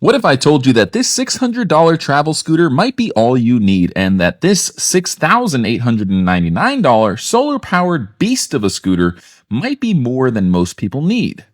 What if I told you that this $600 travel scooter might be all you need, and that this $6,899 solar-powered beast of a scooter might be more than most people need?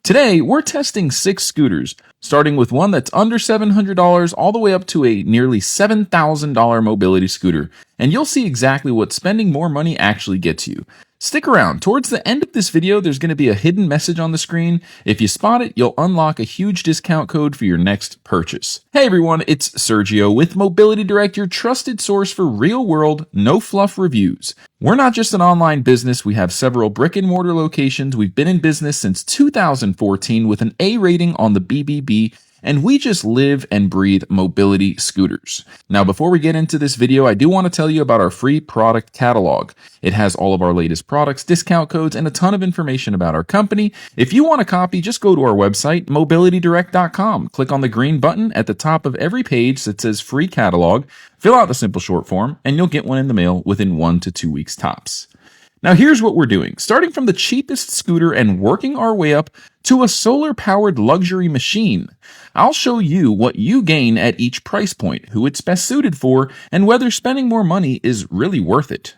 Today, we're testing 6 scooters, starting with one that's under $700 all the way up to a nearly $7,000 mobility scooter, and you'll see exactly what spending more money actually gets you. Stick around. Towards the end of this video, there's going to be a hidden message on the screen. If you spot it, you'll unlock a huge discount code for your next purchase. Hey everyone, it's Sergio with Mobility Direct, your trusted source for real-world, no-fluff reviews. We're not just an online business, we have several brick-and-mortar locations. We've been in business since 2014 with an A rating on the BBB, and we just live and breathe mobility scooters. Now, before we get into this video, I do want to tell you about our free product catalog. It has all of our latest products, discount codes, and a ton of information about our company. If you want a copy, just go to our website, mobilitydirect.com. Click on the green button at the top of every page that says free catalog, fill out the simple short form, and you'll get one in the mail within 1 to 2 weeks tops. Now here's what we're doing. Starting from the cheapest scooter and working our way up to a solar-powered luxury machine. I'll show you what you gain at each price point, who it's best suited for, and whether spending more money is really worth it.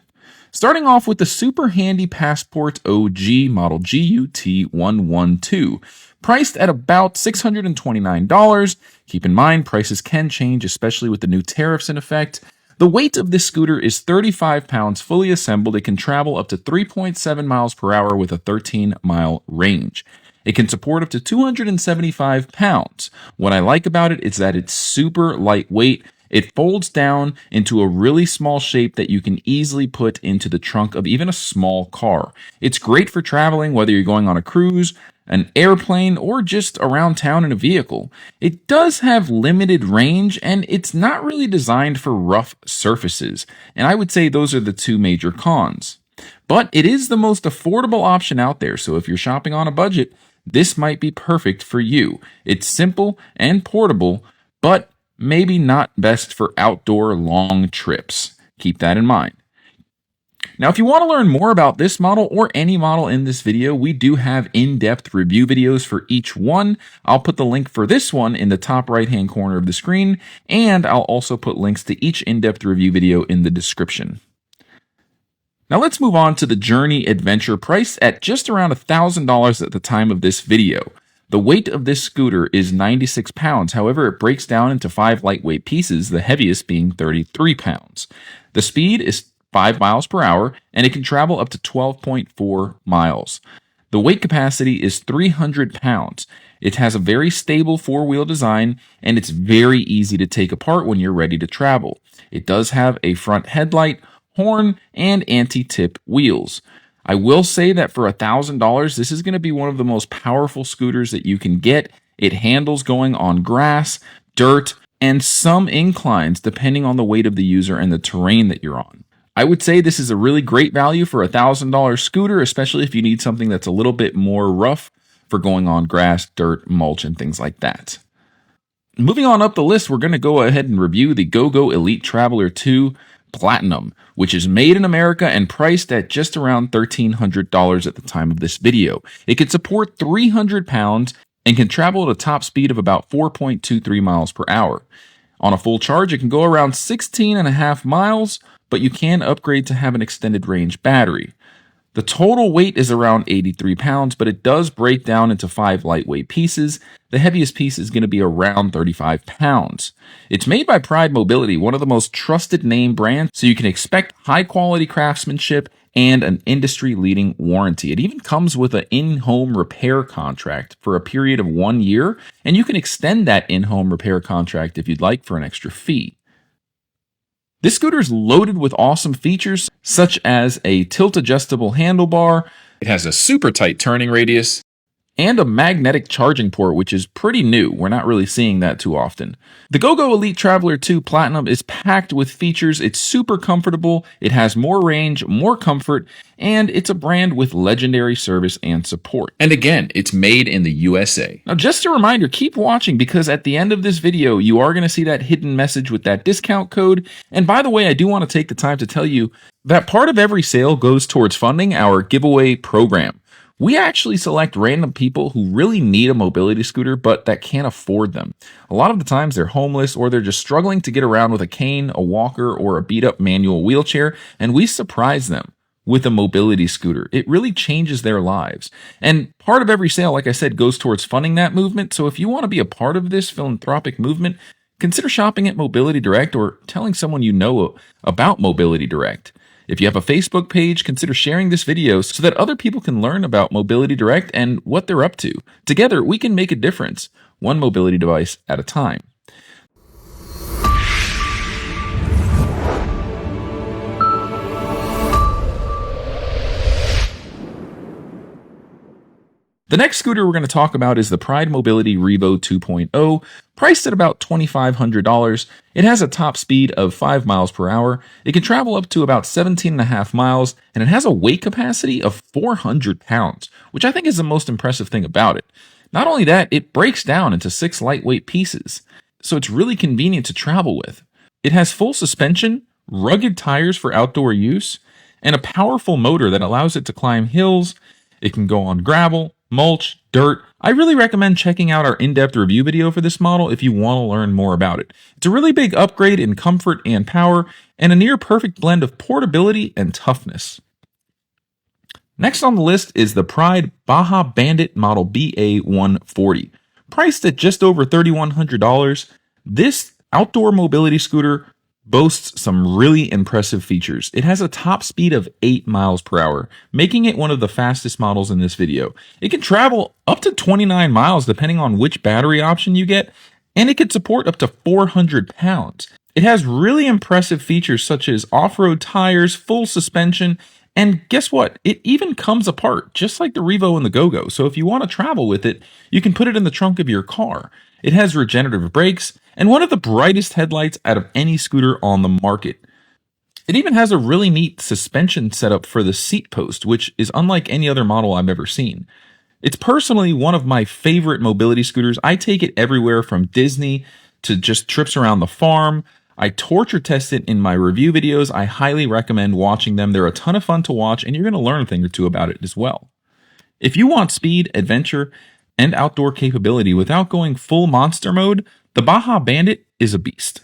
Starting off with the SuperHandy Passport OG model GUT112. Priced at about $629. Keep in mind, prices can change, especially with the new tariffs in effect. The weight of this scooter is 35 pounds fully assembled. It can travel up to 3.7 miles per hour with a 13-mile range. It can support up to 275 pounds. What I like about it is that it's super lightweight. It folds down into a really small shape that you can easily put into the trunk of even a small car. It's great for traveling, whether you're going on a cruise, an airplane, or just around town in a vehicle. It does have limited range, and it's not really designed for rough surfaces, and I would say those are the 2 major cons. But it is the most affordable option out there, so if you're shopping on a budget, this might be perfect for you. It's simple and portable, but maybe not best for outdoor long trips. Keep that in mind. Now, if you want to learn more about this model or any model in this video, we do have in-depth review videos for each one. I'll put the link for this one in the top right-hand corner of the screen, and I'll also put links to each in-depth review video in the description. Now let's move on to the Journey Adventure, priced at just around $1,000 at the time of this video. The weight of this scooter is 96 pounds, however it breaks down into 5 lightweight pieces, the heaviest being 33 pounds. The speed is 5 miles per hour, and it can travel up to 12.4 miles. The weight capacity is 300 pounds. It has a very stable 4-wheel design, and it's very easy to take apart when you're ready to travel. It does have a front headlight, horn, and anti-tip wheels. I will say that for $1,000, this is going to be one of the most powerful scooters that you can get. It handles going on grass, dirt, and some inclines depending on the weight of the user and the terrain that you're on. I would say this is a really great value for a $1,000 scooter, especially if you need something that's a little bit more rough for going on grass, dirt, mulch, and things like that. Moving on up the list, we're going to go ahead and review the GoGo Elite Traveler 2 Platinum, which is made in America and priced at just around $1,300 at the time of this video. It can support 300 pounds and can travel at a top speed of about 4.23 miles per hour. On a full charge, it can go around 16.5 miles, but you can upgrade to have an extended range battery. The total weight is around 83 pounds, but it does break down into 5 lightweight pieces. The heaviest piece is going to be around 35 pounds. It's made by Pride Mobility, one of the most trusted name brands, so you can expect high-quality craftsmanship and an industry-leading warranty. It even comes with an in-home repair contract for a period of 1 year, and you can extend that in-home repair contract if you'd like for an extra fee. This scooter is loaded with awesome features, such as a tilt-adjustable handlebar. It has a super tight turning radius, and a magnetic charging port, which is pretty new. We're not really seeing that too often. The GoGo Elite Traveler 2 Platinum is packed with features. It's super comfortable, it has more range, more comfort, and it's a brand with legendary service and support. And again, it's made in the USA. Now, just a reminder, keep watching, because at the end of this video, you are going to see that hidden message with that discount code. And by the way, I do want to take the time to tell you that part of every sale goes towards funding our giveaway program. We actually select random people who really need a mobility scooter but that can't afford them. A lot of the times they're homeless or they're just struggling to get around with a cane, a walker, or a beat up manual wheelchair, and we surprise them with a mobility scooter. It really changes their lives. And part of every sale, like I said, goes towards funding that movement. So if you want to be a part of this philanthropic movement, consider shopping at Mobility Direct or telling someone you know about Mobility Direct. If you have a Facebook page, consider sharing this video so that other people can learn about Mobility Direct and what they're up to. Together, we can make a difference, one mobility device at a time. The next scooter we're going to talk about is the Pride Mobility Revo 2.0, priced at about $2,500. It has a top speed of 5 miles per hour. It can travel up to about 17.5 miles, and it has a weight capacity of 400 pounds, which I think is the most impressive thing about it. Not only that, it breaks down into 6 lightweight pieces, so it's really convenient to travel with. It has full suspension, rugged tires for outdoor use, and a powerful motor that allows it to climb hills. It can go on gravel, mulch, dirt. I really recommend checking out our in-depth review video for this model if you want to learn more about it. It's a really big upgrade in comfort and power, and a near-perfect blend of portability and toughness. Next on the list is the Pride Baja Bandit Model BA140. Priced at just over $3,100, this outdoor mobility scooter boasts some really impressive features. It has a top speed of 8 miles per hour, making it one of the fastest models in this video. It can travel up to 29 miles depending on which battery option you get, and it can support up to 400 pounds. It has really impressive features such as off-road tires, full suspension, and guess what? It even comes apart, just like the Revo and the GoGo. So if you want to travel with it, you can put it in the trunk of your car. It has regenerative brakes and one of the brightest headlights out of any scooter on the market. It even has a really neat suspension setup for the seat post, which is unlike any other model I've ever seen. It's personally one of my favorite mobility scooters. I take it everywhere from Disney to just trips around the farm. I torture test it in my review videos. I highly recommend watching them. They're a ton of fun to watch, and you're going to learn a thing or two about it as well. If you want speed, adventure, and outdoor capability without going full monster mode, the Baja Bandit is a beast.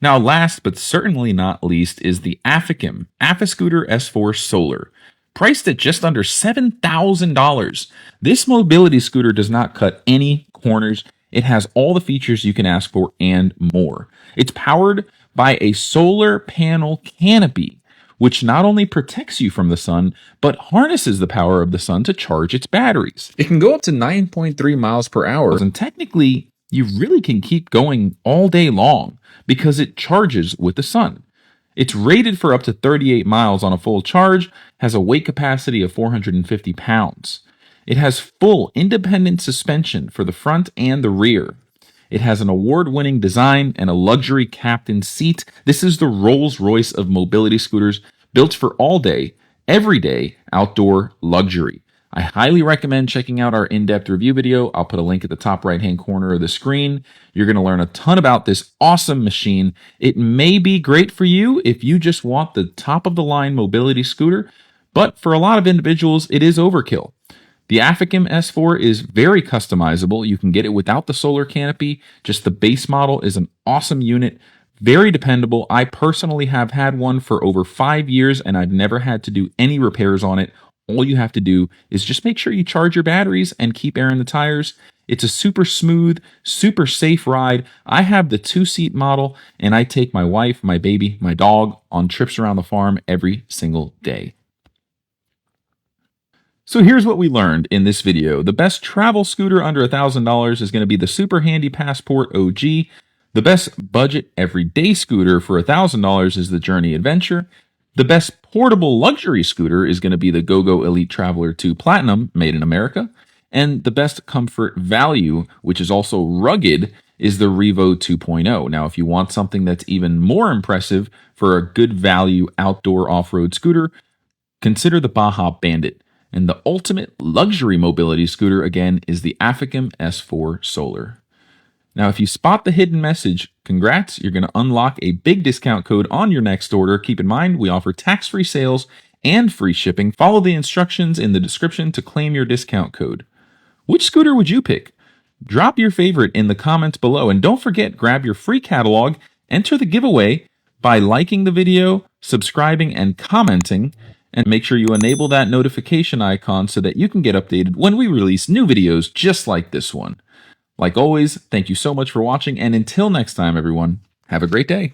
Now, last but certainly not least is the Afikim Afiscooter S4 Solar. Priced at just under $7,000, this mobility scooter does not cut any corners. It has all the features you can ask for and more. It's powered by a solar panel canopy, which not only protects you from the sun, but harnesses the power of the sun to charge its batteries. It can go up to 9.3 miles per hour, and technically, you really can keep going all day long because it charges with the sun. It's rated for up to 38 miles on a full charge, has a weight capacity of 450 pounds. It has full independent suspension for the front and the rear. It has an award-winning design and a luxury captain seat. This is the Rolls-Royce of mobility scooters, built for all-day, everyday outdoor luxury. I highly recommend checking out our in-depth review video. I'll put a link at the top right-hand corner of the screen. You're going to learn a ton about this awesome machine. It may be great for you if you just want the top-of-the-line mobility scooter, but for a lot of individuals, it is overkill. The Afikim S4 is very customizable. You can get it without the solar canopy. Just the base model is an awesome unit, very dependable. I personally have had one for over 5 years, and I've never had to do any repairs on it. All you have to do is just make sure you charge your batteries and keep air in the tires. It's a super smooth, super safe ride. I have the 2-seat model, and I take my wife, my baby, my dog on trips around the farm every single day. So here's what we learned in this video. The best travel scooter under $1,000 is going to be the SuperHandy Passport OG. The best budget everyday scooter for $1,000 is the Journey Adventure. The best portable luxury scooter is going to be the GoGo Elite Traveler 2 Platinum, made in America. And the best comfort value, which is also rugged, is the Revo 2.0. Now, if you want something that's even more impressive for a good value outdoor off-road scooter, consider the Baja Bandit. And the ultimate luxury mobility scooter, again, is the Afikim S4 Solar. Now, if you spot the hidden message, congrats, you're going to unlock a big discount code on your next order. Keep in mind, we offer tax-free sales and free shipping, follow the instructions in the description to claim your discount code. Which scooter would you pick? Drop your favorite in the comments below, and don't forget, grab your free catalog, enter the giveaway by liking the video, subscribing, and commenting, and make sure you enable that notification icon so that you can get updated when we release new videos just like this one. Like always, thank you so much for watching, and until next time, everyone, have a great day.